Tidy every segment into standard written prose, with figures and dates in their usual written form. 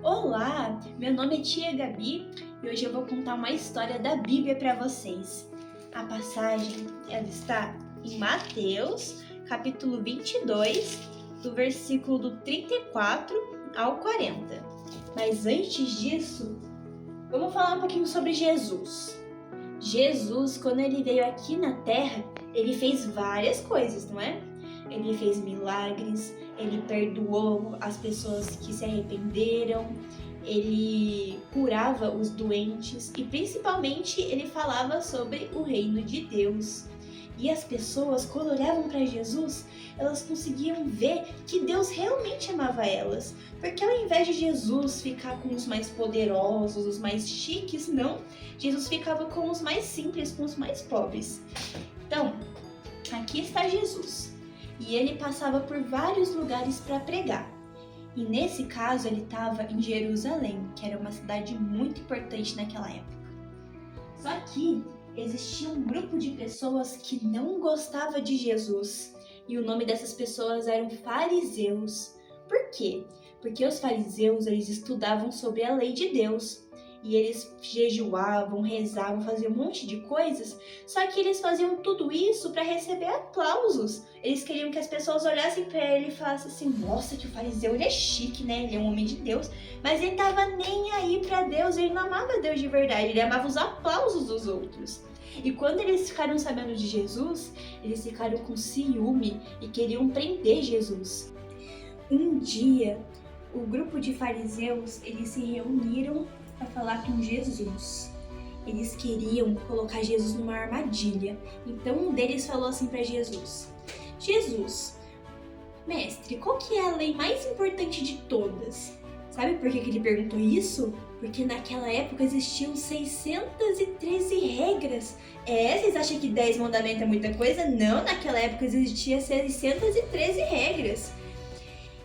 Olá, meu nome é Tia Gabi e hoje eu vou contar uma história da Bíblia para vocês. A passagem ela está em Mateus, capítulo 22, do versículo do 34 ao 40. Mas antes disso, vamos falar um pouquinho sobre Jesus. Jesus, quando ele veio aqui na Terra, ele fez várias coisas, não é? Ele fez milagres, ele perdoou as pessoas que se arrependeram, ele curava os doentes e principalmente ele falava sobre o reino de Deus. E as pessoas, quando olhavam para Jesus, elas conseguiam ver que Deus realmente amava elas. Porque ao invés de Jesus ficar com os mais poderosos, os mais chiques, não. Jesus ficava com os mais simples, com os mais pobres. Então, aqui está Jesus. E ele passava por vários lugares para pregar. E nesse caso ele estava em Jerusalém, que era uma cidade muito importante naquela época. Só que existia um grupo de pessoas que não gostava de Jesus. E o nome dessas pessoas eram fariseus. Por quê? Porque os fariseus eles estudavam sobre a lei de Deus. E eles jejuavam, rezavam, faziam um monte de coisas, só que eles faziam tudo isso para receber aplausos. Eles queriam que as pessoas olhassem para ele e falassem assim: nossa, que o fariseu ele é chique, né? Ele é um homem de Deus. Mas ele tava nem aí para Deus, ele não amava Deus de verdade, ele amava os aplausos dos outros. E quando eles ficaram sabendo de Jesus, eles ficaram com ciúme e queriam prender Jesus. Um dia, o grupo de fariseus, eles se reuniram para falar com Jesus. Eles queriam colocar Jesus numa armadilha. Então um deles falou assim para Jesus: Jesus, mestre, qual que é a lei mais importante de todas? Sabe por que ele perguntou isso? Porque naquela época existiam 613 regras. Vocês acham que 10 mandamentos é muita coisa? Não, naquela época existia 613 regras.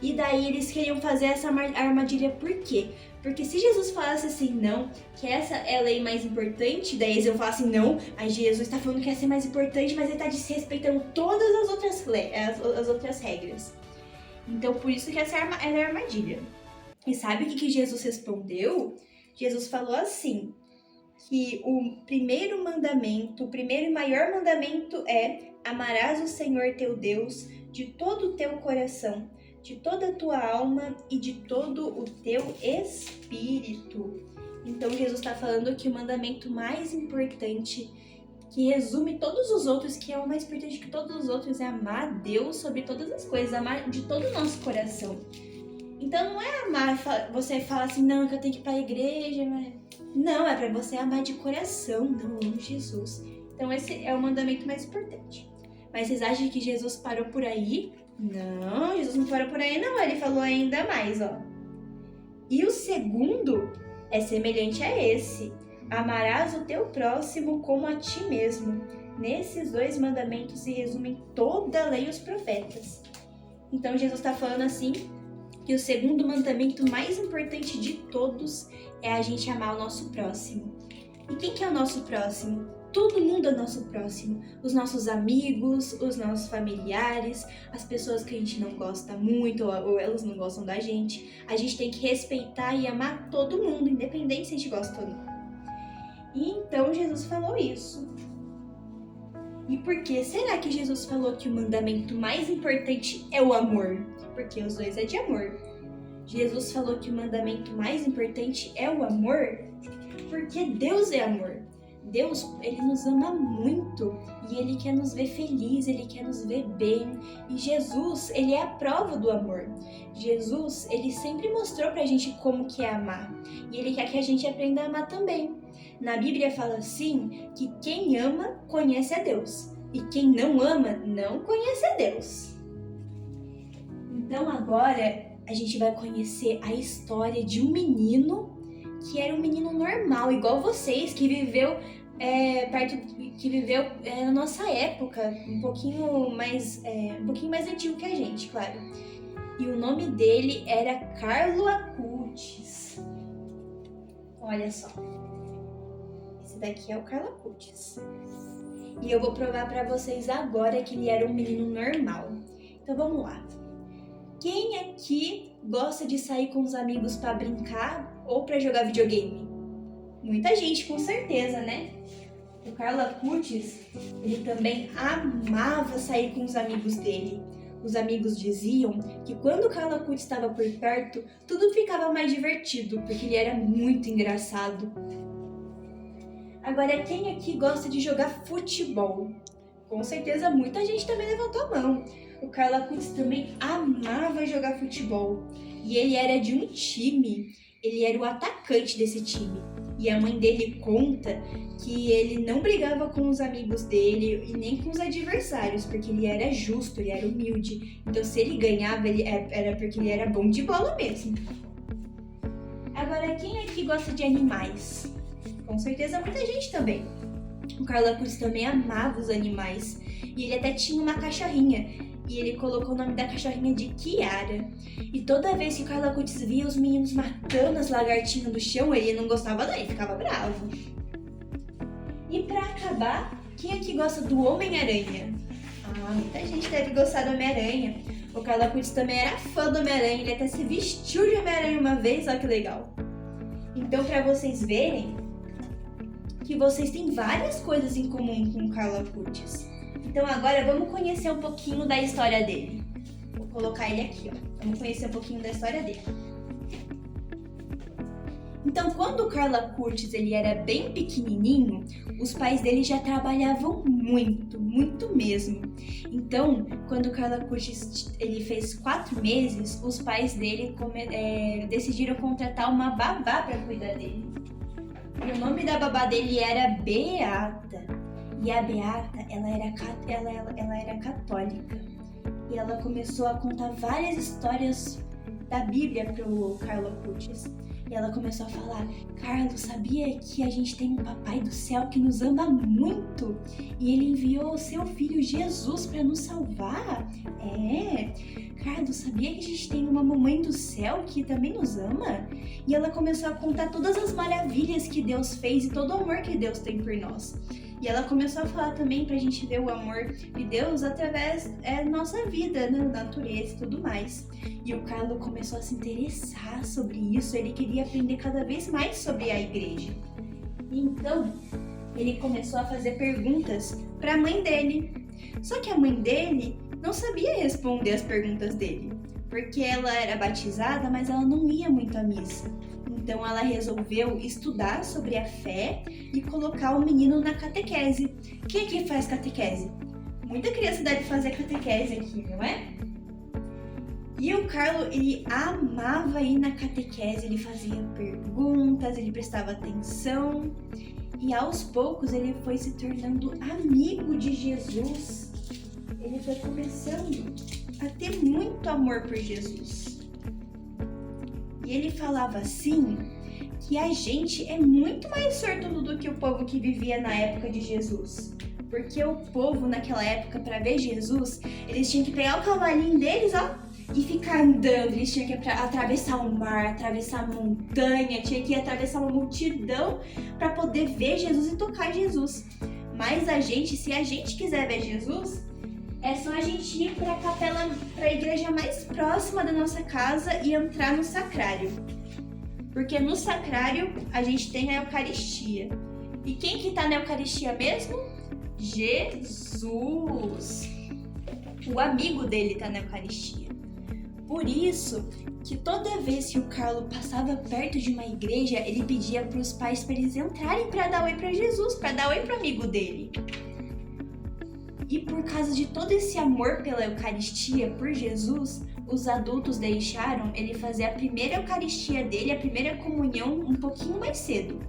E daí eles queriam fazer essa armadilha por quê? Porque se Jesus falasse assim, não, que essa é a lei mais importante, daí eles iam falar assim, não, aí Jesus está falando que essa é mais importante, mas ele está desrespeitando todas as outras regras. Então por isso que essa era a armadilha. E sabe o que Jesus respondeu? Jesus falou assim, que o primeiro mandamento, o primeiro e maior mandamento é: amarás o Senhor teu Deus de todo o teu coração, de toda a tua alma e de todo o teu espírito. Então Jesus está falando que o mandamento mais importante, que resume todos os outros, que é o mais importante que todos os outros, é amar a Deus sobre todas as coisas, amar de todo o nosso coração. Então não é amar, você fala assim, não, que eu tenho que ir para a igreja, mas... Não, é para você amar de coração, não, amo Jesus. Então esse é o mandamento mais importante. Mas vocês acham que Jesus parou por aí? Não, Jesus não parou por aí não, ele falou ainda mais, ó. E o segundo é semelhante a esse: amarás o teu próximo como a ti mesmo. Nesses dois mandamentos se resumem toda a lei e os profetas. Então Jesus está falando assim, que o segundo mandamento mais importante de todos é a gente amar o nosso próximo. E quem que é o nosso próximo? Todo mundo é nosso próximo. Os nossos amigos, os nossos familiares, as pessoas que a gente não gosta muito ou elas não gostam da gente. A gente tem que respeitar e amar todo mundo, independente se a gente gosta ou não. E então Jesus falou isso. E por que será que Jesus falou que o mandamento mais importante é o amor? Porque os dois é de amor. Jesus falou que o mandamento mais importante é o amor porque Deus é amor. Deus, ele nos ama muito e ele quer nos ver felizes, ele quer nos ver bem. E Jesus, ele é a prova do amor. Jesus, ele sempre mostrou pra gente como que é amar. E ele quer que a gente aprenda a amar também. Na Bíblia fala assim, que quem ama conhece a Deus. E quem não ama não conhece a Deus. Então agora a gente vai conhecer a história de um menino que era um menino normal, igual vocês, que viveu na nossa época, um pouquinho mais antigo que a gente, claro. E o nome dele era Carlo Acutis. Olha só. Esse daqui é o Carlo Acutis. E eu vou provar para vocês agora que ele era um menino normal. Então vamos lá. Quem aqui gosta de sair com os amigos para brincar ou para jogar videogame? Muita gente, com certeza, né? O Carla Cutis, ele também amava sair com os amigos dele. Os amigos diziam que quando o Carla Cutis estava por perto, tudo ficava mais divertido, porque ele era muito engraçado. Agora, quem aqui gosta de jogar futebol? Com certeza muita gente também levantou a mão. O Carla Cutis também amava jogar futebol. E ele era de um time, ele era o atacante desse time. E a mãe dele conta que ele não brigava com os amigos dele e nem com os adversários, porque ele era justo, ele era humilde. Então se ele ganhava, era porque ele era bom de bola mesmo. Agora, quem aqui gosta de animais? Com certeza muita gente também. O Carla Cutis também amava os animais. E ele até tinha uma cachorrinha. E ele colocou o nome da cachorrinha de Kiara. E toda vez que o Carla Cutis via os meninos matando as lagartinhas do chão, ele não gostava não, ele ficava bravo. E pra acabar, quem aqui gosta do Homem-Aranha? Muita gente deve gostar do Homem-Aranha. O Carla Cutis também era fã do Homem-Aranha, ele até se vestiu de Homem-Aranha uma vez, olha que legal. Então, pra vocês verem que vocês têm várias coisas em comum com o Carla Cutis. Então agora vamos conhecer um pouquinho da história dele. Vou colocar ele aqui, ó. Vamos conhecer um pouquinho da história dele. Então, quando o Carla Cutis ele era bem pequenininho, os pais dele já trabalhavam muito, muito mesmo. Então, quando o Carla Cutis ele fez 4 meses, os pais dele decidiram contratar uma babá para cuidar dele. E o nome da babá dele era Beata. E a Beata, ela era católica. E ela começou a contar várias histórias da Bíblia pro Carla Cutis. E ela começou a falar: Carlos, sabia que a gente tem um papai do céu que nos ama muito? E ele enviou o seu filho Jesus para nos salvar? Carlos, sabia que a gente tem uma mamãe do céu que também nos ama? E ela começou a contar todas as maravilhas que Deus fez e todo o amor que Deus tem por nós. E ela começou a falar também pra gente ver o amor de Deus através da nossa vida, né, natureza e tudo mais. E o Carlo começou a se interessar sobre isso, ele queria aprender cada vez mais sobre a igreja. Então, ele começou a fazer perguntas pra mãe dele. Só que a mãe dele não sabia responder as perguntas dele, porque ela era batizada, mas ela não ia muito à missa. Então ela resolveu estudar sobre a fé e colocar o menino na catequese. Quem aqui faz catequese? Muita criança deve fazer catequese aqui, não é? E o Carlo, ele amava ir na catequese, ele fazia perguntas, ele prestava atenção. E aos poucos ele foi se tornando amigo de Jesus. Ele foi começando a ter muito amor por Jesus. E ele falava assim, que a gente é muito mais sortudo do que o povo que vivia na época de Jesus. Porque o povo naquela época, para ver Jesus, eles tinham que pegar o cavalinho deles, ó, e ficar andando. Eles tinham que atravessar o mar, atravessar a montanha, tinha que atravessar uma multidão para poder ver Jesus e tocar Jesus. Mas a gente, se a gente quiser ver Jesus, é só a gente ir para a capela, para a igreja mais próxima da nossa casa e entrar no sacrário. Porque no sacrário a gente tem a Eucaristia. E quem que tá na Eucaristia mesmo? Jesus! O amigo dele tá na Eucaristia. Por isso que toda vez que o Carlo passava perto de uma igreja, ele pedia para os pais para eles entrarem para dar oi para Jesus, para dar oi para o amigo dele. E por causa de todo esse amor pela Eucaristia, por Jesus, os adultos deixaram ele fazer a primeira Eucaristia dele, a primeira comunhão, um pouquinho mais cedo.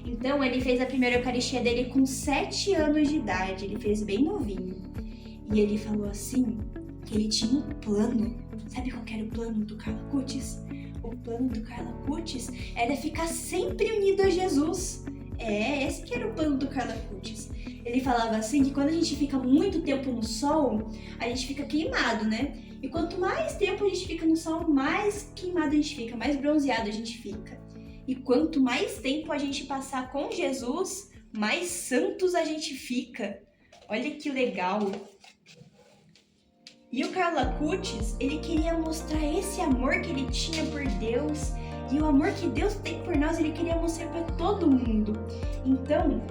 Então ele fez a primeira Eucaristia dele com 7 anos de idade, ele fez bem novinho. E ele falou assim, que ele tinha um plano. Sabe qual era o plano do Carla Cutis? O plano do Carla Cutis era ficar sempre unido a Jesus. Esse que era o plano do Carla Cutis. Ele falava assim que quando a gente fica muito tempo no sol, a gente fica queimado, né? E quanto mais tempo a gente fica no sol, mais queimado a gente fica, mais bronzeado a gente fica. E quanto mais tempo a gente passar com Jesus, mais santos a gente fica. Olha que legal! E o Carlo Acutis, ele queria mostrar esse amor que ele tinha por Deus e o amor que Deus tem por nós, ele queria mostrar para todo mundo. Então,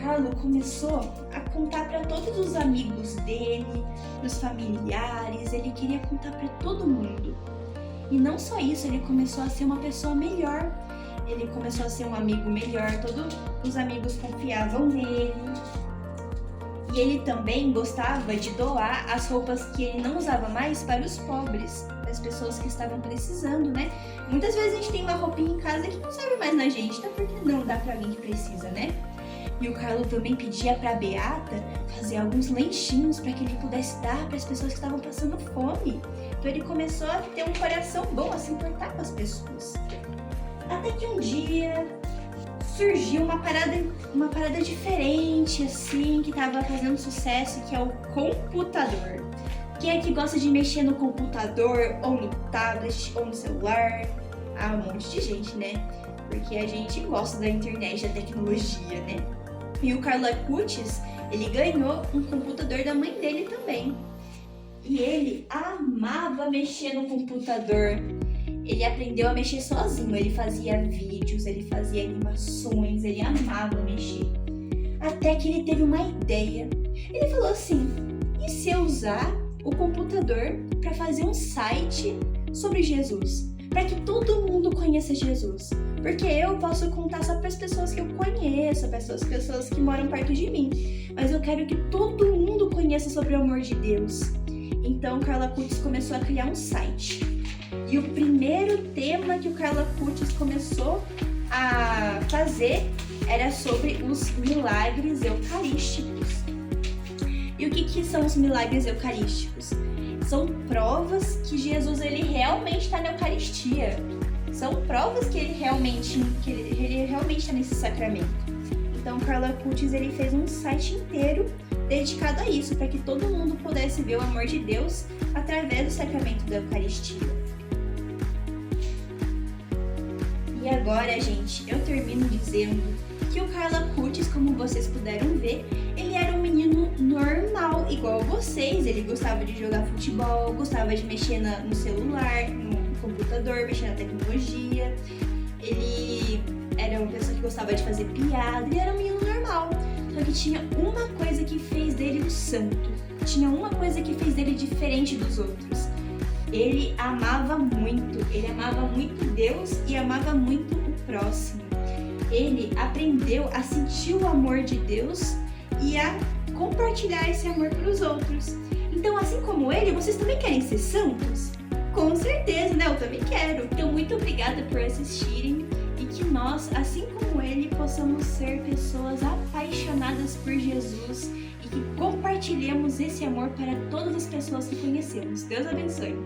Carlo começou a contar para todos os amigos dele, os familiares, ele queria contar para todo mundo. E não só isso, ele começou a ser uma pessoa melhor. Ele começou a ser um amigo melhor, todos os amigos confiavam nele. E ele também gostava de doar as roupas que ele não usava mais para os pobres, para as pessoas que estavam precisando, né? Muitas vezes a gente tem uma roupinha em casa que não serve mais na gente, então por que não dá para alguém que precisa, né? E o Carlo também pedia para a Beata fazer alguns lanchinhos para que ele pudesse dar para as pessoas que estavam passando fome. Então ele começou a ter um coração bom, a se importar com as pessoas. Até que um dia surgiu uma parada diferente, assim, que estava fazendo sucesso, que é o computador. Quem é que gosta de mexer no computador, ou no tablet, ou no celular? Ah, um monte de gente, né? Porque a gente gosta da internet, da tecnologia, né? E o Carlo Acutis, ele ganhou um computador da mãe dele também. E ele amava mexer no computador. Ele aprendeu a mexer sozinho, ele fazia vídeos, ele fazia animações, ele amava mexer. Até que ele teve uma ideia. Ele falou assim, e se eu usar o computador para fazer um site sobre Jesus? Para que todo mundo conheça Jesus. Porque eu posso contar só para as pessoas que eu conheço, para as pessoas que moram perto de mim. Mas eu quero que todo mundo conheça sobre o amor de Deus. Então, Carlo Acutis começou a criar um site. E o primeiro tema que o Carlo Acutis começou a fazer era sobre os milagres eucarísticos. E o que são os milagres eucarísticos? São provas que Jesus ele realmente está na Eucaristia. São provas que ele realmente está nesse sacramento. Então, o Carlo Acutis ele fez um site inteiro dedicado a isso, para que todo mundo pudesse ver o amor de Deus através do sacramento da Eucaristia. E agora, gente, eu termino dizendo que o Carlo Acutis, como vocês puderam ver, ele era um menino normal, igual vocês. Ele gostava de jogar futebol, gostava de mexer no celular, no computador, mexer na tecnologia. Ele era uma pessoa que gostava de fazer piada, ele era um menino normal. Só que tinha uma coisa que fez dele um santo. Tinha uma coisa que fez dele diferente dos outros. Ele amava muito Deus e amava muito o próximo. Ele aprendeu a sentir o amor de Deus e a compartilhar esse amor para os outros. Então, assim como ele, vocês também querem ser santos? Com certeza, né? Eu também quero. Então, muito obrigada por assistirem e que nós, assim como ele, possamos ser pessoas apaixonadas por Jesus e que compartilhemos esse amor para todas as pessoas que conhecemos. Deus abençoe!